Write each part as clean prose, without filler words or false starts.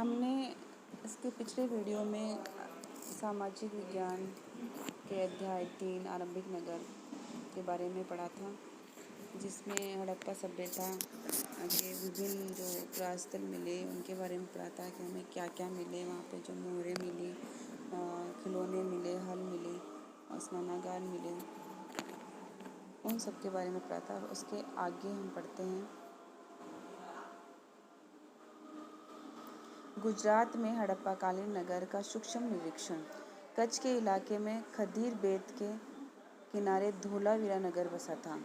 हमने इसके पिछले वीडियो में सामाजिक विज्ञान के अध्याय 3 आरंभिक नगर के बारे में पढ़ा था, जिसमें हड़प्पा सभ्यता के विभिन्न जो पुरास्थल मिले उनके बारे में पढ़ा था कि हमें क्या क्या मिले वहाँ पे। जो मोहरें मिली, खिलौने मिले, हल मिले और स्नानागार मिले, उन सब के बारे में पढ़ा था। और उसके आगे हम पढ़ते हैं गुजरात में हड़प्पाकालीन नगर का सूक्ष्म निरीक्षण। कच्छ के इलाके में खदीर बेट के किनारे धोलावीरा नगर बसा था।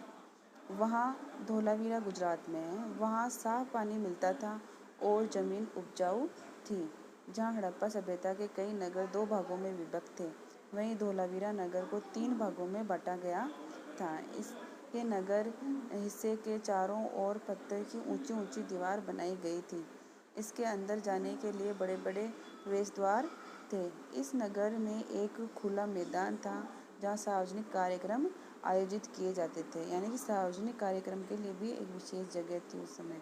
वहाँ धोलावीरा गुजरात में है। वहाँ साफ पानी मिलता था और ज़मीन उपजाऊ थी। जहाँ हड़प्पा सभ्यता के कई नगर 2 भागों में विभक्त थे, वहीं धोलावीरा नगर को 3 भागों में बांटा गया था। इसके नगर हिस्से के चारों ओर पत्थर की ऊंची ऊंची दीवार बनाई गई थी। इसके अंदर जाने के लिए बड़े बड़े प्रवेश द्वार थे। इस नगर में एक खुला मैदान था जहाँ सार्वजनिक कार्यक्रम आयोजित किए जाते थे, यानी कि सार्वजनिक कार्यक्रम के लिए भी एक विशेष जगह थी उस समय।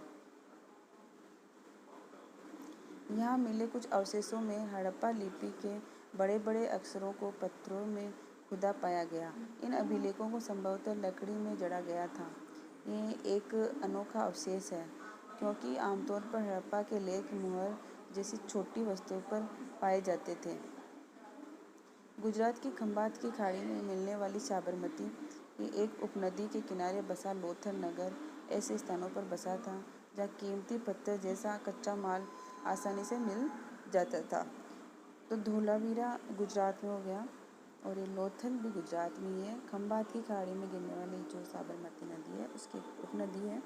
यहाँ मिले कुछ अवशेषों में हड़प्पा लिपि के बड़े बड़े अक्षरों को पत्थरों में खुदा पाया गया। इन अभिलेखों को संभवतः लकड़ी में जड़ा गया था। ये एक अनोखा अवशेष है क्योंकि आमतौर पर हड़प्पा के लेख मुहर जैसी छोटी वस्तुओं पर पाए जाते थे। गुजरात की खंभात की खाड़ी में मिलने वाली साबरमती की एक उपनदी के किनारे बसा लोथल नगर ऐसे स्थानों पर बसा था जहाँ कीमती पत्थर जैसा कच्चा माल आसानी से मिल जाता था। तो धोलावीरा गुजरात में हो गया और ये लोथल भी गुजरात में ही है। खंभात की खाड़ी में गिरने वाली जो साबरमती नदी है, उसकी उपनदी है,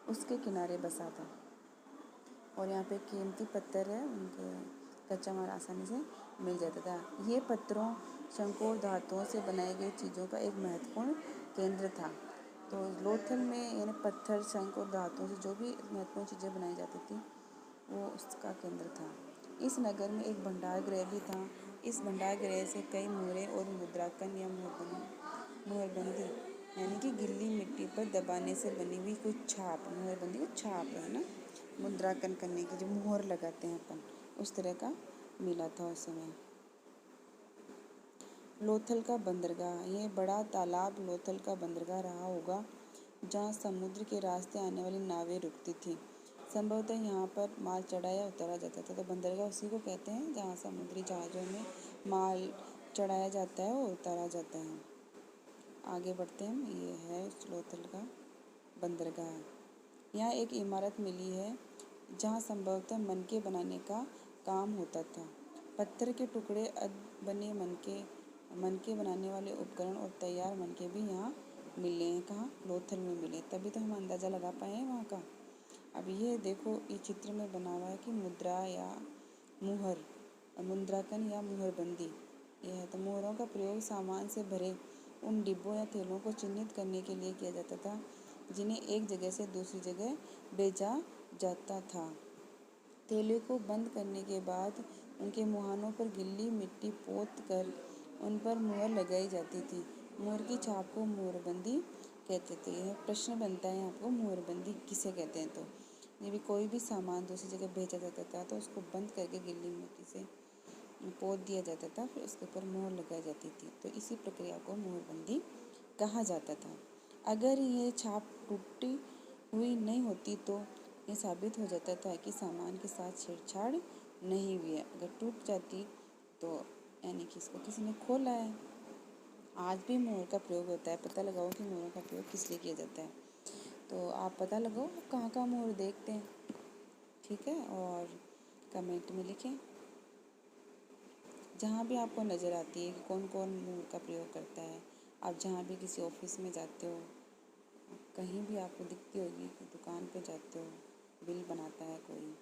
उसके किनारे बसा था। और यहाँ पे कीमती पत्थर है, उनके कच्चा माल आसानी से मिल जाता था। ये पत्थरों, शंकु और धातुओं से बनाई गई चीज़ों का एक महत्वपूर्ण केंद्र था। तो लोथल में यानी पत्थर, शंख और धातुओं से जो भी महत्वपूर्ण चीज़ें बनाई जाती थी वो उसका केंद्र था। इस नगर में एक भंडार गृह भी था। इस भंडार गृह से कई मोहरें और मुद्रांकन या मोहरबंदी यानी कि गीली मिट्टी पर दबाने से बनी हुई कुछ छाप, मोहरबंदी को छाप है ना, मुद्रांकन करने की जो मोहर लगाते हैं अपन, उस तरह का मिला था उस समय। लोथल का बंदरगाह, यह बड़ा तालाब लोथल का बंदरगाह रहा होगा जहाँ समुद्र के रास्ते आने वाली नावें रुकती थी। संभवतः यहाँ पर माल चढ़ाया या उतारा जाता था। तो बंदरगाह उसी को कहते हैं जहाँ समुद्री जहाज़ों में माल चढ़ाया जाता है और उतारा जाता है। आगे बढ़ते हैं, ये है उस लोथल का बंदरगाह। यहाँ एक इमारत मिली है जहाँ संभवतः मनके बनाने का काम होता था। पत्थर के टुकड़े, बने मनके बनाने वाले उपकरण और तैयार मनके भी यहाँ मिले हैं। कहाँ? लोथल में मिले, तभी तो हम अंदाज़ा लगा पाए हैं वहाँ का। अब ये देखो, ये चित्र में बना हुआ है कि मुद्रा या मुहर, मुद्रांकन या मुहरबंदी ये है। तो मुहरों का प्रयोग सामान से भरे उन डिब्बों या थैलों को चिन्हित करने के लिए किया जाता था जिन्हें एक जगह से दूसरी जगह भेजा जाता था। थैले को बंद करने के बाद उनके मुहानों पर गीली मिट्टी पोत कर उन पर मुहर लगाई जाती थी। मुहर की छाप को मुहरबंदी कहते थे। यह प्रश्न बनता है आपको, मुहरबंदी किसे कहते हैं? तो ये भी कोई भी सामान दूसरी जगह भेजा जाता था तो उसको बंद करके गीली मिट्टी से पोत दिया जाता था, फिर उसके ऊपर मुहर लगाई जाती थी। तो इसी प्रक्रिया को मुहरबंदी कहा जाता था। अगर ये छाप टूटी हुई नहीं होती तो ये साबित हो जाता था कि सामान के साथ छेड़छाड़ नहीं हुई है। अगर टूट जाती तो यानी कि इसको किसी ने खोला है। आज भी मोहर का प्रयोग होता है। पता लगाओ कि मोहर का प्रयोग किस लिए किया जाता है। तो आप पता लगाओ कहाँ कहाँ मोहर देखते हैं, ठीक है, और कमेंट में लिखें। जहाँ भी आपको नज़र आती है कि कौन कौन मोहर का प्रयोग करता है, आप जहाँ भी किसी ऑफिस में जाते हो, कहीं भी आपको दिखती होगी कि दुकान पे जाते हो, बिल बनाता है कोई,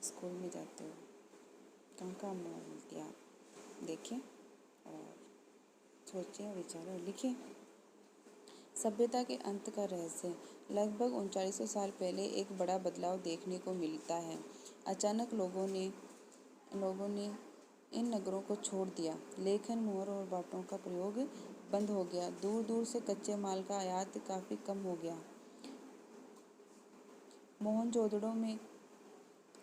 स्कूल में जाते हो, कहाँ कहाँ मोहर मिलती है आप देखें और सोचें, विचारें और लिखें। सभ्यता के अंत का रहस्य। लगभग 3900 साल पहले एक बड़ा बदलाव देखने को मिलता है। अचानक लोगों ने इन नगरों को छोड़ दिया। लेखन, मोहर और बाटों का प्रयोग बंद हो गया। दूर दूर से कच्चे माल का आयात काफ़ी कम हो गया। मोहनजोदड़ो में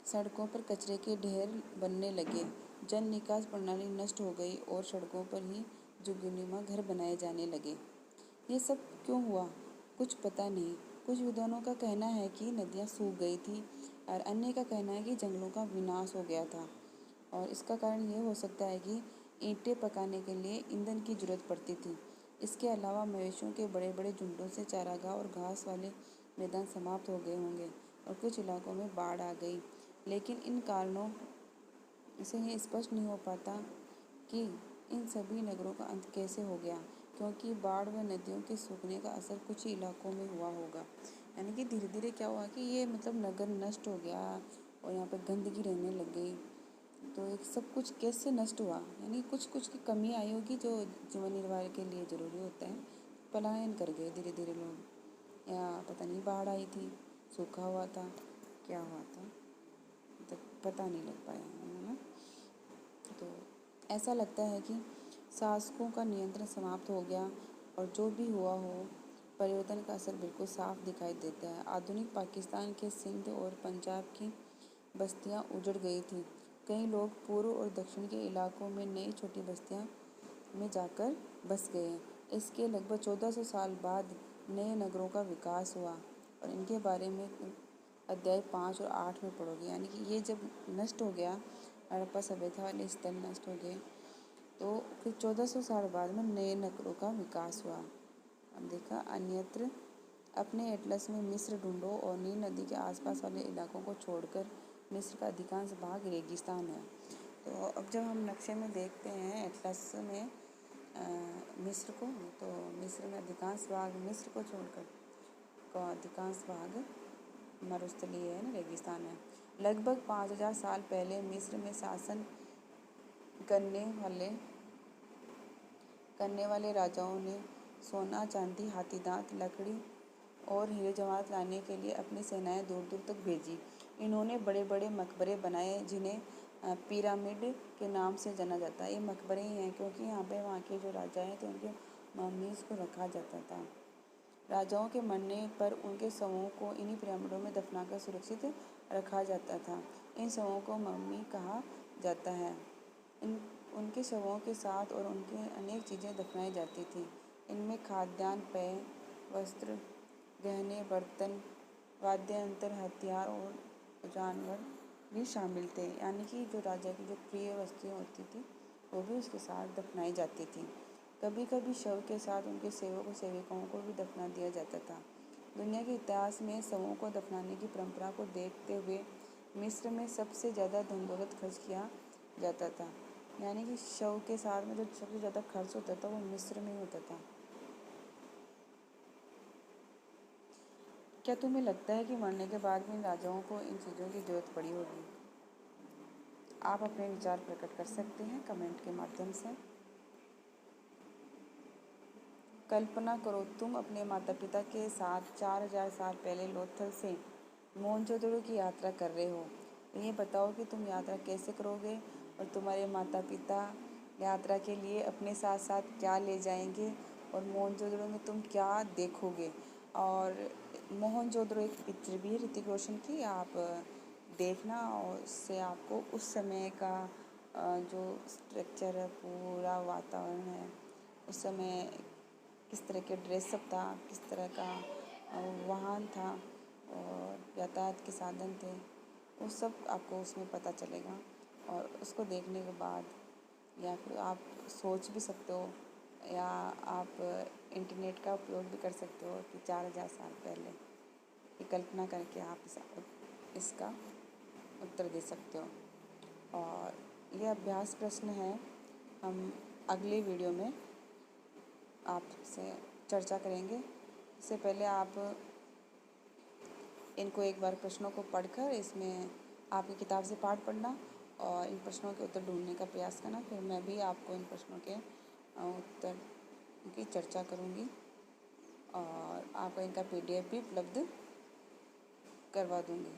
सड़कों पर कचरे के ढेर बनने लगे, जल निकास प्रणाली नष्ट हो गई और सड़कों पर ही झुग्गीनुमा घर बनाए जाने लगे। ये सब क्यों हुआ? कुछ पता नहीं। कुछ विद्वानों का कहना है कि नदियाँ सूख गई थी और अन्य का कहना है कि जंगलों का विनाश हो गया था। और इसका कारण ये हो सकता है कि ईंटें पकाने के लिए ईंधन की जरूरत पड़ती थी। इसके अलावा मवेशियों के बड़े बड़े झुंडों से चारागाह और घास वाले मैदान समाप्त हो गए होंगे और कुछ इलाकों में बाढ़ आ गई। लेकिन इन कारणों से ये स्पष्ट नहीं हो पाता कि इन सभी नगरों का अंत कैसे हो गया, क्योंकि बाढ़ व नदियों के सूखने का असर कुछ ही इलाकों में हुआ होगा। यानी कि धीरे धीरे क्या हुआ कि ये मतलब नगर नष्ट हो गया और यहाँ पे गंदगी रहने लग गई। तो एक सब कुछ कैसे नष्ट हुआ, यानी कुछ कुछ की कमी आई होगी जो जीवन निर्वाह के लिए ज़रूरी होता है। पलायन कर गए धीरे धीरे लोग, या पता नहीं बाढ़ आई थी, सूखा हुआ था, क्या हुआ था, तो पता नहीं लग पाया है ना। तो ऐसा लगता है कि शासकों का नियंत्रण समाप्त हो गया और जो भी हुआ हो परिवर्तन का असर बिल्कुल साफ दिखाई देता है। आधुनिक पाकिस्तान के सिंध और पंजाब की बस्तियां उजड़ गई थी। कई लोग पूर्व और दक्षिण के इलाकों में नई छोटी बस्तियां में जाकर बस गए। इसके लगभग 1400 साल बाद नए नगरों का विकास हुआ और इनके बारे में अध्याय 5 और 8 में पढ़ोगे। यानी कि ये जब नष्ट हो गया, हड़प्पा सभ्यता वाले स्थल नष्ट हो गए, तो फिर 1400 साल बाद में नए नगरों का विकास हुआ। अब देखा, अन्यत्र अपने एटलस में मिस्र ढूंढो और नील नदी के आसपास वाले इलाकों को छोड़कर मिस्र का अधिकांश भाग रेगिस्तान है। तो अब जब हम नक्शे में देखते हैं एटलस में मिस्र को, तो मिस्र में अधिकांश भाग मिस्र को छोड़कर अधिकांश भाग मरुस्थलीय है ना, रेगिस्तान है। लगभग 5000 साल पहले मिस्र में शासन करने वाले राजाओं ने सोना, चांदी, हाथी दांत, लकड़ी और हीरे जवाहरात लाने के लिए अपनी सेनाएं दूर दूर तक भेजी। इन्होंने बड़े बड़े मकबरे बनाए जिन्हें पिरामिड के नाम से जाना जाता है। ये मकबरे ही हैं क्योंकि यहाँ पे वहाँ के जो राजा हैं तो उनके मम्मीज़ को रखा जाता था। राजाओं के मरने पर उनके शवों को इन्हीं पिरामिडों में दफनाकर सुरक्षित रखा जाता था। इन शवों को मम्मी कहा जाता है। इन उनके शवों के साथ और उनके अनेक चीज़ें दफनाई जाती थी। इनमें खाद्यान्न, पेय, वस्त्र, गहने, बर्तन, वाद्य यंत्र, हथियार और जानवर भी शामिल थे। यानी कि जो राजा की जो प्रिय वस्तुएं होती थी वो भी उसके साथ दफनाई जाती थी। कभी कभी शव के साथ उनके सेवक और सेविकाओं को भी दफना दिया जाता था। दुनिया के इतिहास में शवों को दफनाने की परंपरा को देखते हुए मिस्र में सबसे ज़्यादा धन दौलत खर्च किया जाता था। यानी कि शव के साथ में जो सबसे ज़्यादा खर्च होता था वो मिस्र में ही होता था। क्या तुम्हें लगता है कि मरने के बाद भी इन राजाओं को इन चीज़ों की ज़रूरत पड़ी होगी? आप अपने विचार प्रकट कर सकते हैं कमेंट के माध्यम से। कल्पना करो तुम अपने माता पिता के साथ 4000 साल पहले लोथल से मोहनजोदड़ो की यात्रा कर रहे हो। तो ये बताओ कि तुम यात्रा कैसे करोगे और तुम्हारे माता पिता यात्रा के लिए अपने साथ साथ क्या ले जाएंगे और मोहनजोदड़ो में तुम क्या देखोगे। और मोहनजोदड़ो एक पिक्चर भी है ऋतिक रोशन की, आप देखना और उससे आपको उस समय का जो स्ट्रक्चर है, पूरा वातावरण है, उस समय किस तरह के ड्रेसअप था, किस तरह का वाहन था और यातायात के साधन थे, वो सब आपको उसमें पता चलेगा। और उसको देखने के बाद या फिर आप सोच भी सकते हो या आप इंटरनेट का उपयोग भी कर सकते हो कि 4000 साल पहले की कल्पना करके आप इसका उत्तर दे सकते हो। और ये अभ्यास प्रश्न है, हम अगले वीडियो में आपसे चर्चा करेंगे। इससे पहले आप इनको एक बार प्रश्नों को पढ़कर इसमें आपकी किताब से पाठ पढ़ना और इन प्रश्नों के उत्तर ढूंढने का प्रयास करना। फिर मैं भी आपको इन प्रश्नों के उत्तर की चर्चा करूँगी और आपको इनका PDF भी उपलब्ध करवा दूँगी।